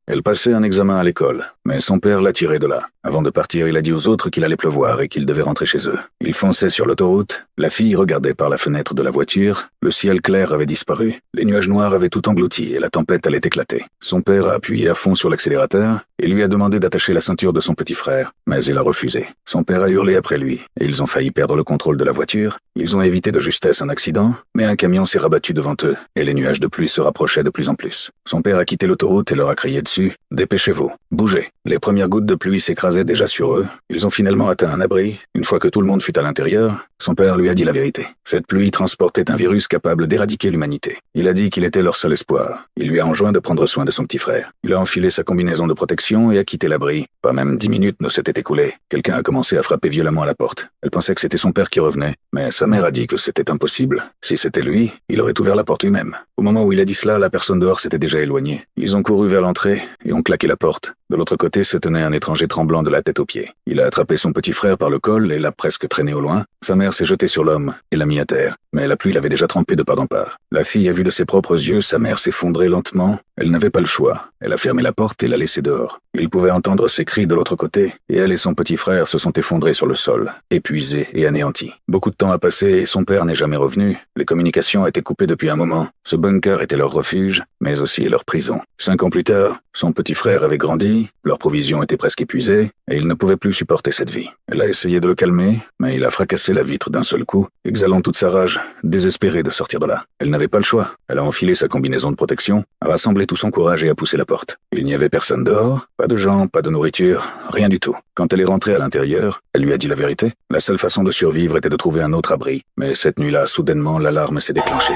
Elle passait un examen à l'école, mais son père l'a tirée de là. Avant de partir, il a dit aux autres qu'il allait pleuvoir et qu'ils devaient rentrer chez eux. Ils fonçaient sur l'autoroute, la fille regardait par la fenêtre de la voiture, le ciel clair avait disparu, les nuages noirs avaient tout englouti et la tempête allait éclater. Son père a appuyé à fond sur l'accélérateur et lui a demandé d'attacher la ceinture de son petit frère, mais il a refusé. Son père a hurlé après lui et ils ont failli perdre le contrôle de la voiture. Ils ont évité de justesse un accident, mais un camion s'est rabattu devant eux et les nuages de pluie se rapprochaient de plus en plus. Son père a quitté l'autoroute et leur a crié dessus « Dépêchez-vous, bougez !» Les premières gouttes de pluie s'écrasaient déjà sur eux. Ils ont finalement atteint un abri. Une fois que tout le monde fut à l'intérieur, son père lui a dit la vérité. Cette pluie transportait un virus capable d'éradiquer l'humanité. Il a dit qu'il était leur seul espoir. Il lui a enjoint de prendre soin de son petit frère. Il a enfilé sa combinaison de protection et a quitté l'abri. Pas même 10 minutes ne s'étaient écoulées. Quelqu'un a commencé à frapper violemment à la porte. Elle pensait que c'était son père qui revenait, mais sa mère a dit que c'était impossible. Si c'était lui, il aurait ouvert la porte lui-même. Au moment où il a dit cela, la personne dehors s'était déjà éloignée. Ils ont couru vers l'entrée et ont claqué la porte. De l'autre côté se tenait un étranger tremblant de la tête aux pieds. Il a attrapé son petit frère par le col et l'a presque traîné au loin. Sa mère s'est jetée sur l'homme et l'a mis à terre, mais la pluie l'avait déjà trempé de part en part. La fille a vu de ses propres yeux sa mère s'effondrer lentement. Elle n'avait pas le choix. Elle a fermé la porte et l'a laissée dehors. Il pouvait entendre ses cris de l'autre côté, et elle et son petit frère se sont effondrés sur le sol, épuisés et anéantis. Beaucoup de temps a passé et son père n'est jamais revenu. Les communications étaient coupées depuis un moment. Ce bunker était leur refuge, mais aussi leur prison. 5 ans plus tard, son petit frère avait grandi, leurs provisions étaient presque épuisées, et il ne pouvait plus supporter cette vie. Elle a essayé de le calmer, mais il a fracassé la vitre d'un seul coup, exhalant toute sa rage, désespérée de sortir de là. Elle n'avait pas le choix. Elle a enfilé sa combinaison de protection, a rassemblé tout son courage et a poussé la porte. Il n'y avait personne dehors, pas de gens, pas de nourriture, rien du tout. Quand elle est rentrée à l'intérieur, elle lui a dit la vérité. La seule façon de survivre était de trouver un autre abri. Mais cette nuit-là, soudainement, l'alarme s'est déclenchée.